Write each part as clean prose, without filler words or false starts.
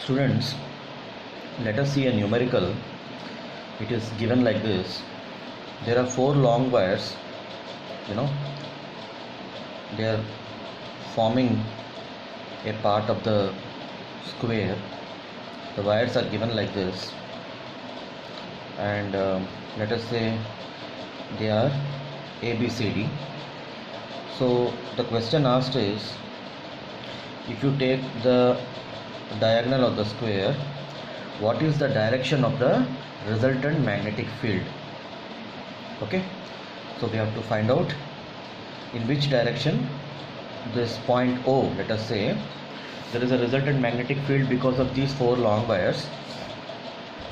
Students, let us see a numerical. It is given like this. There are four long wires, they are forming a part of the square. The wires are given like this, and let us say they are ABCD. So the question asked is, if you take the diagonal of the square, what is the direction of the resultant magnetic field? Okay, so we have to find out in which direction this point O, let us say there is a resultant magnetic field because of these four long wires.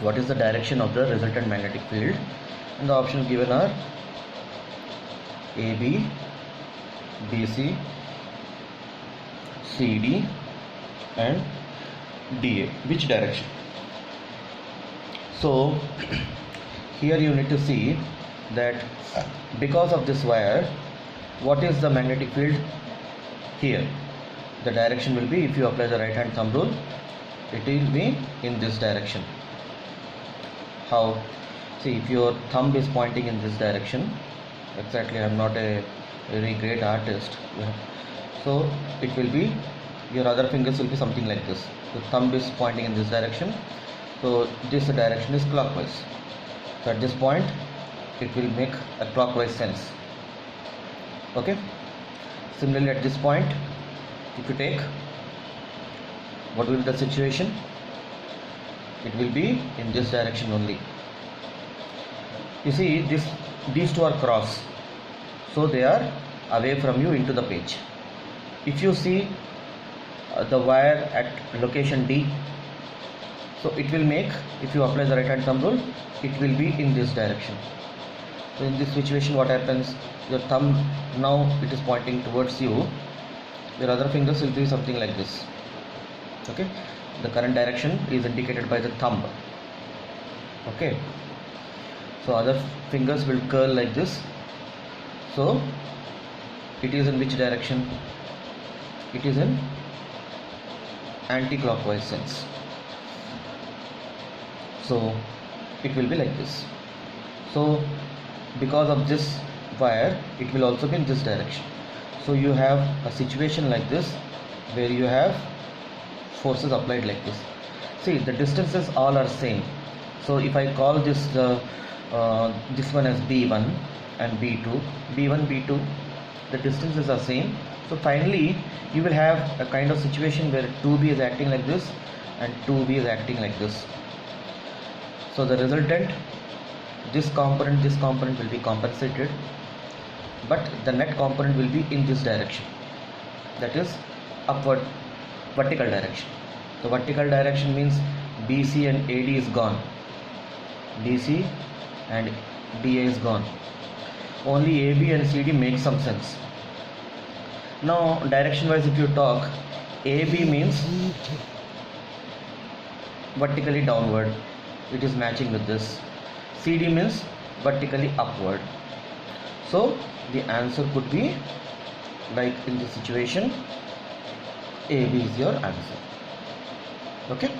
What is the direction of the resultant magnetic field? And the options given are AB, BC, CD and DA. Which direction? So here you need to see that because of this wire, what is the magnetic field here? The direction will be, if you apply the right hand thumb rule, it will be in this direction. How? See, if your thumb is pointing in this direction, exactly, I am not a very great artist, so it will be, your other fingers will be something like this. The thumb is pointing in this direction, so this direction is clockwise. So at this point it will make a clockwise sense. Okay, similarly at this point, if you take, what will be the situation? It will be in this direction only. You see, these two are cross, so they are away from you into the page. If you see the wire at location D, so it will make, if you apply the right hand thumb rule, it will be in this direction. So in this situation, what happens? Your thumb, now it is pointing towards you, your other fingers will be something like this. Okay, the current direction is indicated by the thumb. Okay, so other fingers will curl like this. So it is in which direction? It is in anti-clockwise sense. So it will be like this. So because of this wire, it will also be in this direction. So you have a situation like this where you have forces applied like this. See, the distances all are same. So if I call this this one as B1 and B2, B1, B2, the distances are same. So finally you will have a kind of situation where 2B is acting like this and 2B is acting like this. So the resultant, this component will be compensated, but the net component will be in this direction, that is upward, vertical direction. The vertical direction means BC and AD is gone, BC and DA is gone, only AB and CD make some sense. Now direction wise, if you talk, AB means vertically downward, it is matching with this. CD means vertically upward. So the answer could be, like in this situation, AB is your answer. Okay.